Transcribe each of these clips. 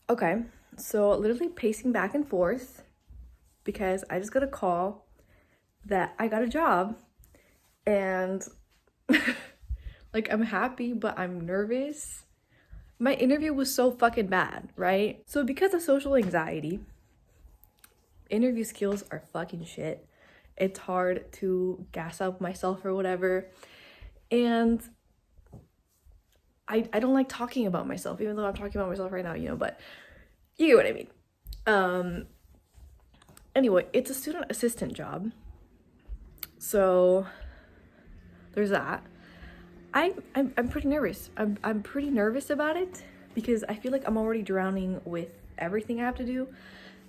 Okay, so literally pacing back and forth because I just got a call that I got a job and like I'm happy, but I'm nervous. My interview was so fucking bad, right? So because of social anxiety, interview skills are fucking shit. It's hard to gas up myself or whatever. And I don't like talking about myself, even though I'm talking about myself right now, but you get what I mean. Anyway, it's a student assistant job. So there's that. I'm pretty nervous. I'm pretty nervous about it because I feel like I'm already drowning with everything I have to do.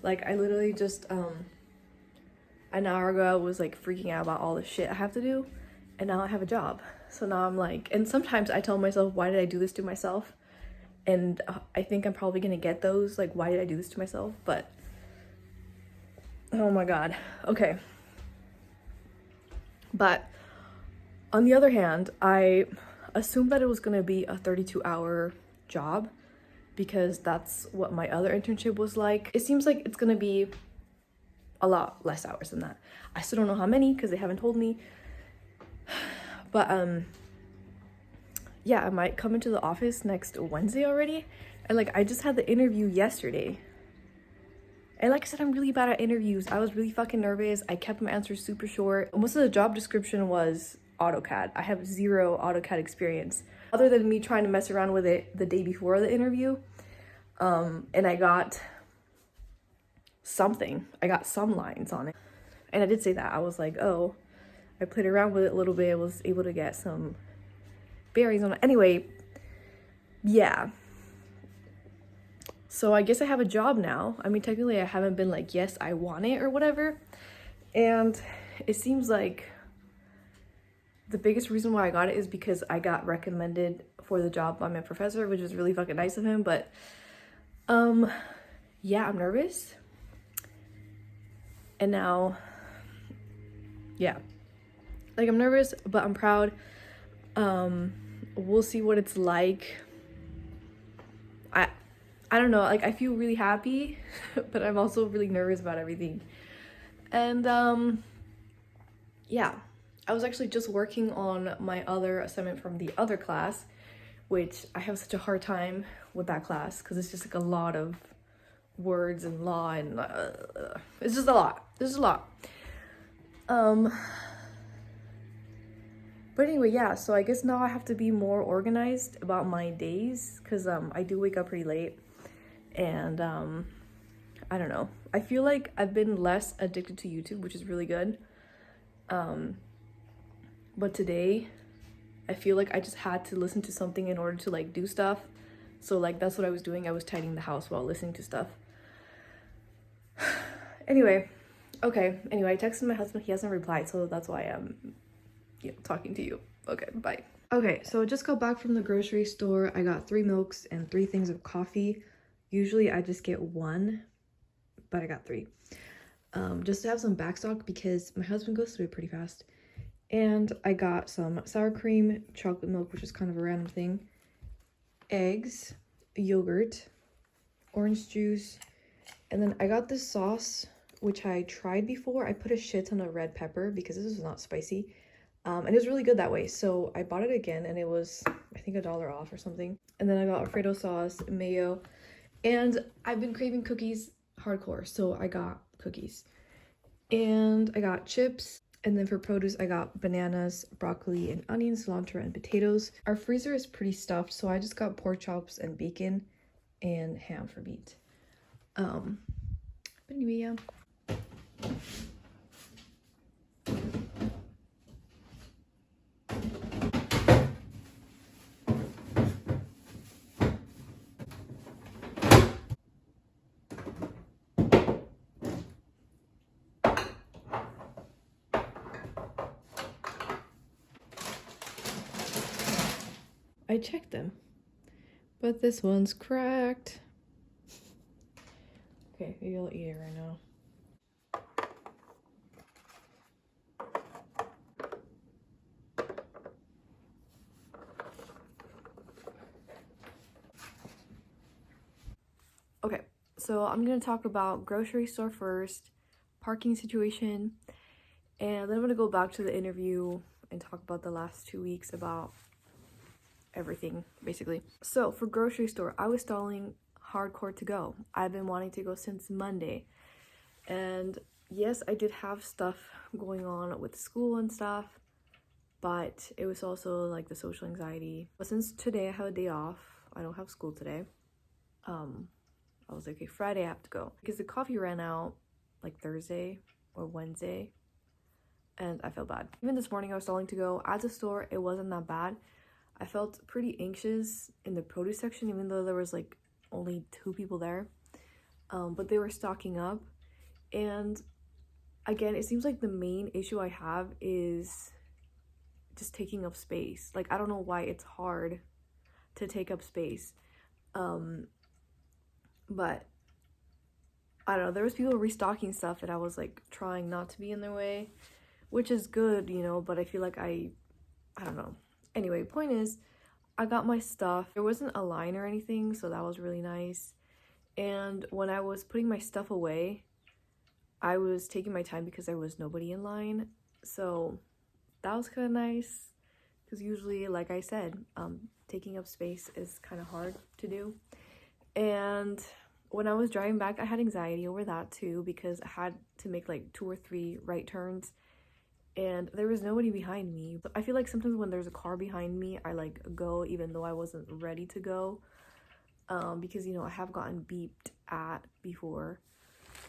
Like I literally just an hour ago I was like freaking out about all the shit I have to do, and now I have a job. So now I'm like, and sometimes I tell myself, why did I do this to myself? And I think I'm probably gonna get those, like, why did I do this to myself? But oh my god. Okay. But on the other hand, I assumed that it was gonna be a 32-hour job because that's what my other internship was like. It seems like it's gonna be a lot less hours than that. I still don't know how many because they haven't told me. But yeah, I might come into the office next Wednesday already. And like I just had the interview yesterday. And like I said, I'm really bad at interviews. I was really fucking nervous. I kept my answers super short. Most of the job description was AutoCAD. I have zero AutoCAD experience other than me trying to mess around with it the day before the interview. And I got something. I got some lines on it. And I did say that. I was like, oh, I played around with it a little bit. I was able to get some bearings on it. Anyway, yeah. So I guess I have a job now. I mean, technically I haven't been like, yes, I want it or whatever. And it seems like the biggest reason why I got it is because I got recommended for the job by my professor, which is really fucking nice of him. But yeah, I'm nervous. And now, yeah, like I'm nervous, but I'm proud. We'll see what it's like. I don't know, like I feel really happy, but I'm also really nervous about everything. And yeah, I was actually just working on my other assignment from the other class, which I have such a hard time with that class because it's just like a lot of words and law and it's just a lot. There's a lot. But anyway, yeah, so I guess now I have to be more organized about my days because I do wake up pretty late. And I don't know. I feel like I've been less addicted to YouTube, which is really good. But today, I feel like I just had to listen to something in order to like do stuff. So like that's what I was doing. I was tidying the house while listening to stuff. Anyway, okay. Anyway, I texted my husband. He hasn't replied, so that's why I'm talking to you. Okay, bye. Okay, so I just got back from the grocery store. I got 3 milks and 3 things of coffee. Usually I just get 1, but I got 3. Just to have some backstock because my husband goes through it pretty fast. And I got some sour cream, chocolate milk, which is kind of a random thing, eggs, yogurt, orange juice, and then I got this sauce, which I tried before. I put a shit ton of red pepper because this is not spicy. And it was really good that way. So I bought it again and it was, I think, $1 off or something. And then I got Alfredo sauce, mayo, and I've been craving cookies hardcore, so I got cookies. And I got chips. And then for produce, I got bananas, broccoli, and onions, cilantro, and potatoes. Our freezer is pretty stuffed, so I just got pork chops and bacon and ham for meat. But anyway, yeah. I checked them, but this one's cracked. Okay, maybe I'll eat it right now. Okay, so I'm gonna talk about grocery store first, parking situation, and then I'm gonna go back to the interview and talk about the last 2 weeks about everything, basically. So for grocery store, I was stalling hardcore to go. I've been wanting to go since Monday. And yes, I did have stuff going on with school and stuff, but it was also like the social anxiety. But since today I have a day off, I don't have school today. I was like, okay, Friday I have to go because the coffee ran out like Thursday or Wednesday, and I felt bad. Even this morning I was stalling to go. At the store, it wasn't that bad. I felt pretty anxious in the produce section, even though there was like only 2 people there, but they were stocking up. And again, it seems like the main issue I have is just taking up space. Like, I don't know why it's hard to take up space. But I don't know, there was people restocking stuff and I was like trying not to be in their way, which is good, you know, but I feel like I don't know. Anyway, point is, I got my stuff. There wasn't a line or anything, so that was really nice. And when I was putting my stuff away, I was taking my time because there was nobody in line. So that was kind of nice because usually, like I said, taking up space is kind of hard to do. And when I was driving back, I had anxiety over that too because I had to make like 2 or 3 right turns and there was nobody behind me. But I feel like sometimes when there's a car behind me, I like go even though I wasn't ready to go, because, you know, I have gotten beeped at before.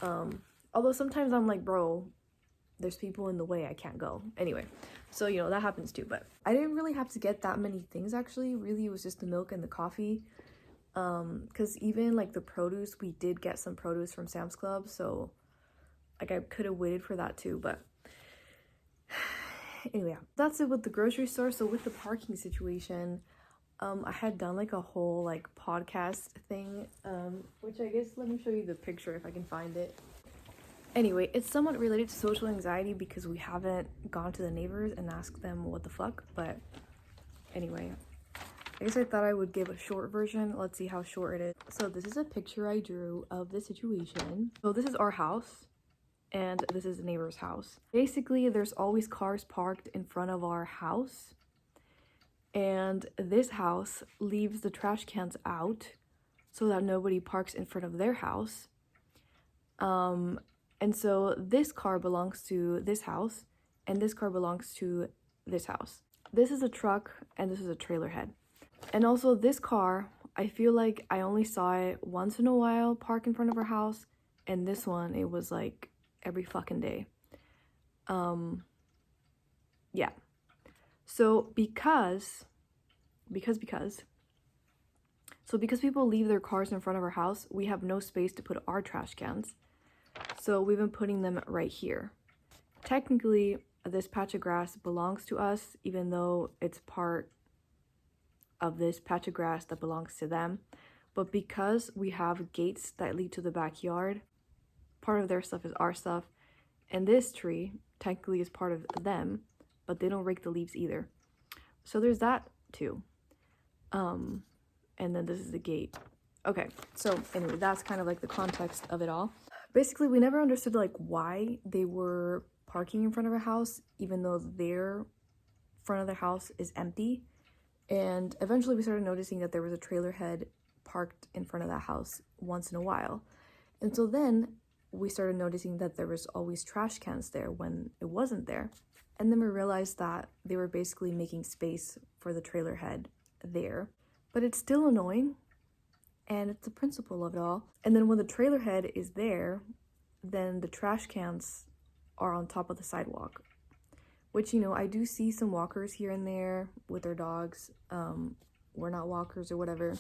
Although sometimes I'm like, bro, there's people in the way, I can't go. Anyway, so, you know, that happens too. But I didn't really have to get that many things actually. Really, it was just the milk and the coffee. Because even like the produce, we did get some produce from Sam's Club, so like I could have waited for that too. But anyway, that's it with the grocery store. So with the parking situation, I had done like a whole like podcast thing, which I guess, let me show you the picture if I can find it. Anyway, it's somewhat related to social anxiety because we haven't gone to the neighbors and asked them what the fuck. But anyway, I guess I thought I would give a short version. Let's see how short it is. So this is a picture I drew of the situation. So this is our house and this is the neighbor's house. Basically, there's always cars parked in front of our house. And this house leaves the trash cans out so that nobody parks in front of their house. And so this car belongs to this house and this car belongs to this house. This is a truck and this is a trailer head. And also this car, I feel like I only saw it once in a while park in front of our house, and this one, it was like every fucking day. Yeah. So because people leave their cars in front of our house, we have no space to put our trash cans. So we've been putting them right here. Technically, this patch of grass belongs to us, even though it's part of this patch of grass that belongs to them. But because we have gates that lead to the backyard, part of their stuff is our stuff. And this tree technically is part of them, but they don't rake the leaves either. So there's that too. And then this is the gate. Okay, so anyway, that's kind of like the context of it all. Basically, we never understood like why they were parking in front of our house, even though their front of the house is empty. And eventually we started noticing that there was a trailer head parked in front of that house once in a while. And so then we started noticing that there was always trash cans there when it wasn't there. And then we realized that they were basically making space for the trailer head there. But it's still annoying, and it's the principle of it all. And then when the trailer head is there, then the trash cans are on top of the sidewalk. Which, you know, I do see some walkers here and there with their dogs. We're not walkers or whatever.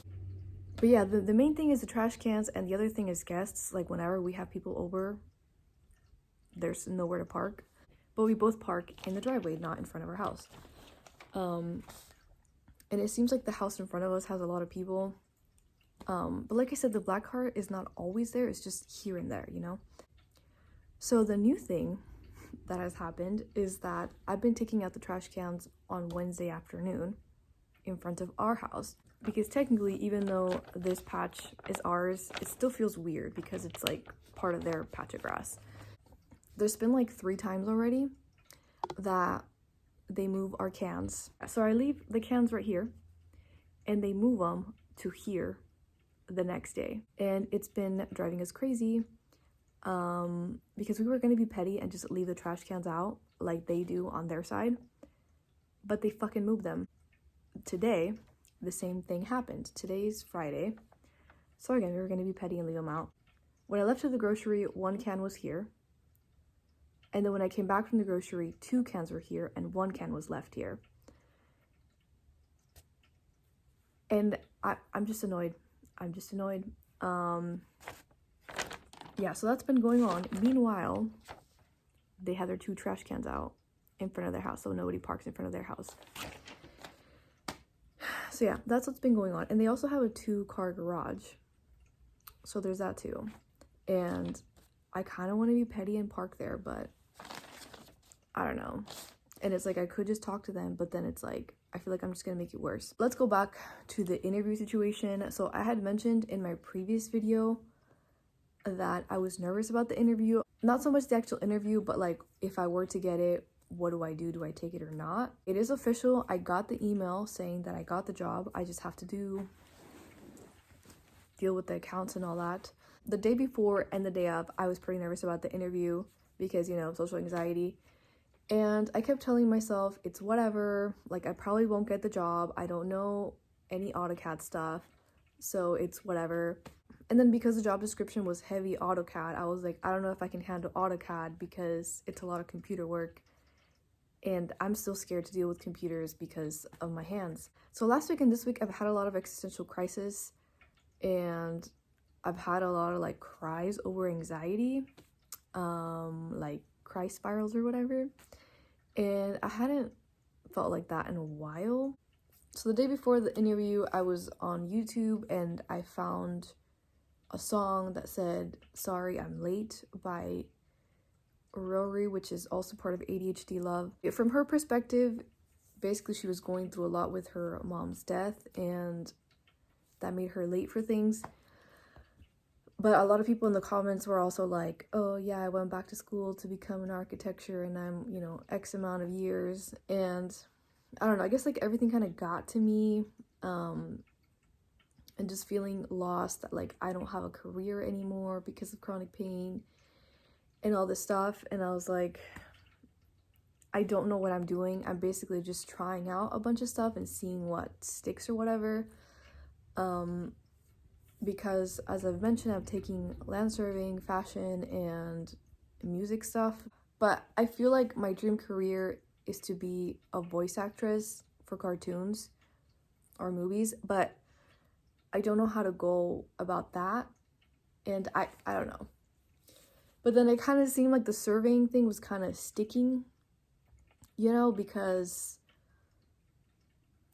But yeah, the main thing is the trash cans, and the other thing is guests. Like, whenever we have people over, there's nowhere to park. But we both park in the driveway, not in front of our house. And it seems like the house in front of us has a lot of people. But like I said, the black car is not always there. It's just here and there, you know? So the new thing that has happened is that I've been taking out the trash cans on Wednesday afternoon in front of our house. because technically, even though this patch is ours, it still feels weird because it's like part of their patch of grass. There's been like 3 times already that they move our cans. So I leave the cans right here and they move them to here the next day. And it's been driving us crazy because we were going to be petty and just leave the trash cans out like they do on their side. But they fucking moved them. Today, the same thing happened. Today's Friday. So again, we were going to be petty and leave them out. When I left to the grocery, 1 can was here. And then when I came back from the grocery, 2 cans were here and 1 can was left here. And I'm just annoyed. I'm just annoyed. Yeah, so that's been going on. Meanwhile, they had their 2 trash cans out in front of their house, so nobody parks in front of their house. So yeah, that's what's been going on. And they also have a 2-car garage. So there's that too. And I kind of want to be petty and park there, but I don't know. And it's like, I could just talk to them, but then it's like, I feel like I'm just gonna make it worse. Let's go back to the interview situation. So I had mentioned in my previous video that I was nervous about the interview. Not so much the actual interview, but like, if I were to get it, what do I do? Do I take it or not? It is official. I got the email saying that I got the job. I just have to deal with the accounts and all that. The day before and the day of, I was pretty nervous about the interview because, you know, social anxiety. And I kept telling myself, it's whatever. Like, I probably won't get the job. I don't know any AutoCAD stuff, so it's whatever. And then because the job description was heavy AutoCAD, I was like, I don't know if I can handle AutoCAD because it's a lot of computer work. And I'm still scared to deal with computers because of my hands. So last week and this week, I've had a lot of existential crisis. And I've had a lot of like cries over anxiety. Like cry spirals or whatever. And I hadn't felt like that in a while. So the day before the interview, I was on YouTube and I found a song that said, "Sorry, I'm Late" by Rory, which is also part of ADHD Love. From her perspective, basically she was going through a lot with her mom's death and that made her late for things. But a lot of people in the comments were also like, oh yeah, I went back to school to become an architecture and I'm, you know, X amount of years. And I don't know, I guess like everything kind of got to me. And just feeling lost that like I don't have a career anymore because of chronic pain and all this stuff. And I was like, I don't know what I'm doing. I'm basically just trying out a bunch of stuff and seeing what sticks or whatever. Because as I've mentioned, I'm taking land surveying, fashion, and music stuff. But I feel like my dream career is to be a voice actress for cartoons or movies, but I don't know how to go about that. And I don't know. But then it kind of seemed like the surveying thing was kind of sticking, you know, because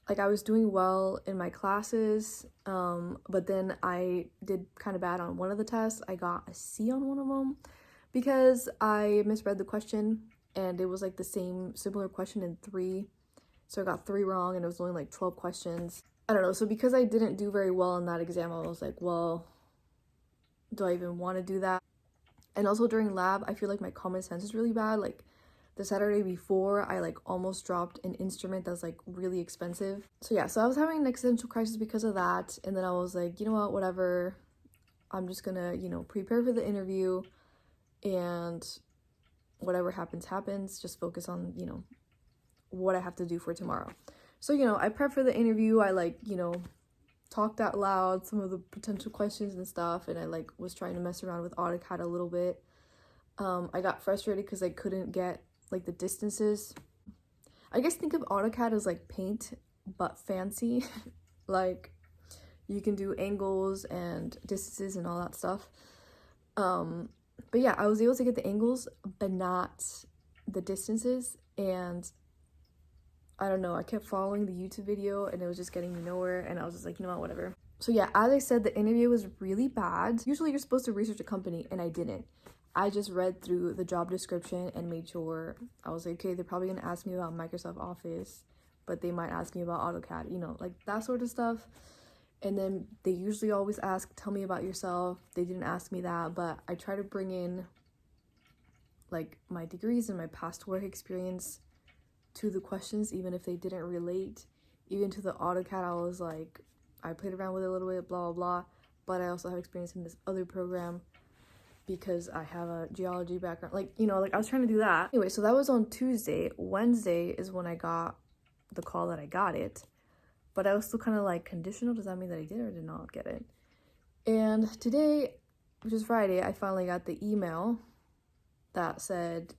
like I was doing well in my classes, but then I did kind of bad on one of the tests. I got a C on one of them because I misread the question and it was like the similar question in 3. So I got 3 wrong and it was only like 12 questions. I don't know. So because I didn't do very well in that exam, I was like, well, do I even want to do that? And also during lab, I feel like my common sense is really bad. Like the Saturday before, I like almost dropped an instrument that's like really expensive. So yeah, so I was having an existential crisis because of that. And then I was like, you know what, whatever. I'm just gonna, you know, prepare for the interview and whatever happens, happens. Just focus on, you know, what I have to do for tomorrow. So, you know, I prepped for the interview. I like, you know, talked out loud some of the potential questions and stuff. And I like was trying to mess around with AutoCAD a little bit. I got frustrated because I couldn't get like the distances. I guess think of AutoCAD as like paint but fancy. Like you can do angles and distances and all that stuff. But yeah, I was able to get the angles but not the distances, and I don't know, I kept following the YouTube video and it was just getting me nowhere, and I was just like, you know what, whatever. So yeah, as I said, the interview was really bad. Usually you're supposed to research a company and I didn't. I just read through the job description and made sure. I was like, okay, they're probably gonna ask me about Microsoft Office, but they might ask me about AutoCAD, you know, like that sort of stuff. And then they usually always ask, tell me about yourself. They didn't ask me that, but I try to bring in like my degrees and my past work experience to the questions, even if they didn't relate. Even to the AutoCAD, I was like, I played around with it a little bit, blah, blah, blah. But I also have experience in this other program because I have a geology background. Like, you know, like I was trying to do that. Anyway, so that was on Tuesday. Wednesday is when I got the call that I got it. But I was still kind of like conditional. Does that mean that I did or did not get it? And today, which is Friday, I finally got the email that said,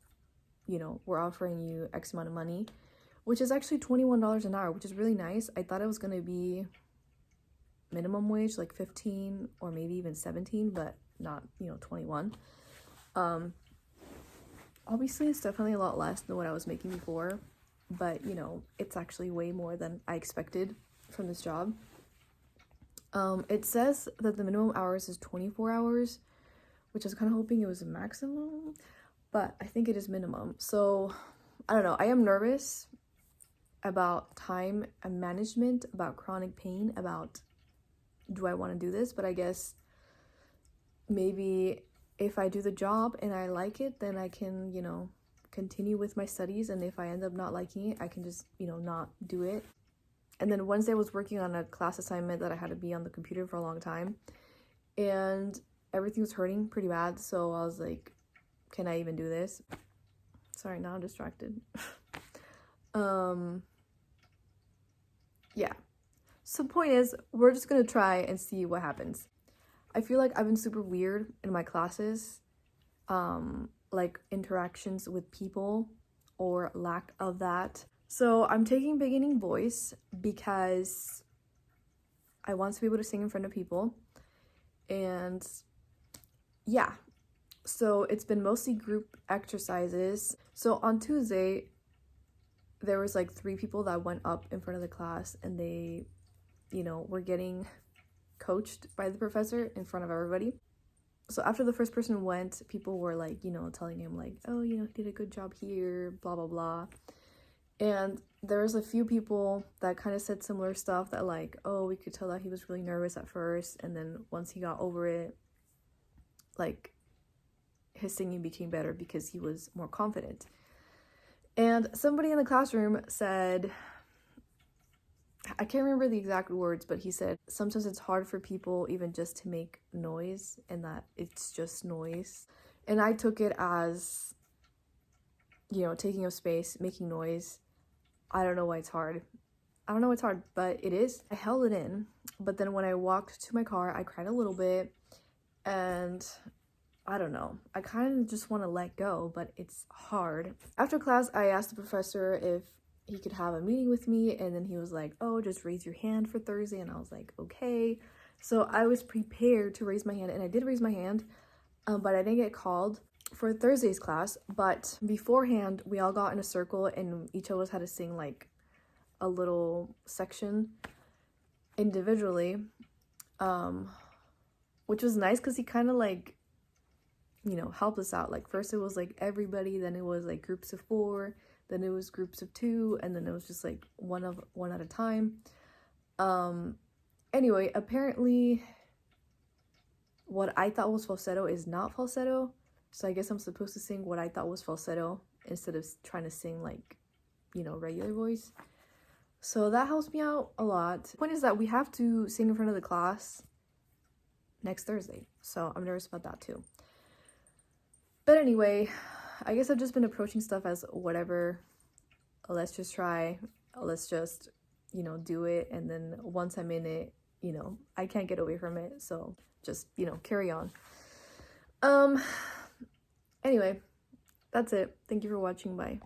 you know, we're offering you X amount of money, which is actually $21 an hour, which is really nice. I thought it was going to be minimum wage, like 15 or maybe even 17, but not, you know, 21. Obviously, it's definitely a lot less than what I was making before, but, you know, it's actually way more than I expected from this job. It says that the minimum hours is 24 hours, which I was kind of hoping it was a maximum, but I think it is minimum. So I don't know. I am nervous about time and management, about chronic pain, about do I want to do this? But I guess maybe if I do the job and I like it, then I can, you know, continue with my studies. And if I end up not liking it, I can just, you know, not do it. And then Wednesday I was working on a class assignment that I had to be on the computer for a long time. And everything was hurting pretty bad. So I was like, can I even do this? Sorry, now I'm distracted. Yeah. So the point is, we're just gonna try and see what happens. I feel like I've been super weird in my classes, like interactions with people or lack of that. So I'm taking beginning voice because I want to be able to sing in front of people. And yeah, so it's been mostly group exercises. So on Tuesday, there was like 3 people that went up in front of the class and they, you know, were getting coached by the professor in front of everybody. So after the first person went, people were like, you know, telling him like, oh, you know, he did a good job here, blah, blah, blah. And there was a few people that kind of said similar stuff that like, oh, we could tell that he was really nervous at first. And then once he got over it, like his singing became better because he was more confident. And somebody in the classroom said, I can't remember the exact words, but he said, sometimes it's hard for people even just to make noise and that it's just noise. And I took it as, you know, taking up space, making noise. I don't know why it's hard. I don't know why it's hard, but it is. I held it in, but then when I walked to my car, I cried a little bit and I don't know. I kind of just want to let go, but it's hard. After class, I asked the professor if he could have a meeting with me, and then he was like, oh, just raise your hand for Thursday. And I was like, okay. So I was prepared to raise my hand, and I did raise my hand, but I didn't get called for Thursday's class. But beforehand, we all got in a circle and each of us had to sing like a little section individually, which was nice because he kind of like, you know, helped us out. Like first it was like everybody, then it was like groups of 4, then it was groups of 2, and then it was just like one at a time. Anyway, apparently what I thought was falsetto is not falsetto, so I guess I'm supposed to sing what I thought was falsetto instead of trying to sing like, you know, regular voice. So that helps me out a lot. The point is that we have to sing in front of the class next Thursday, so I'm nervous about that too. But anyway, I guess I've just been approaching stuff as whatever. Let's just try. Let's just, you know, do it. And then once I'm in it, you know, I can't get away from it. So just, you know, carry on. Anyway, that's it. Thank you for watching. Bye.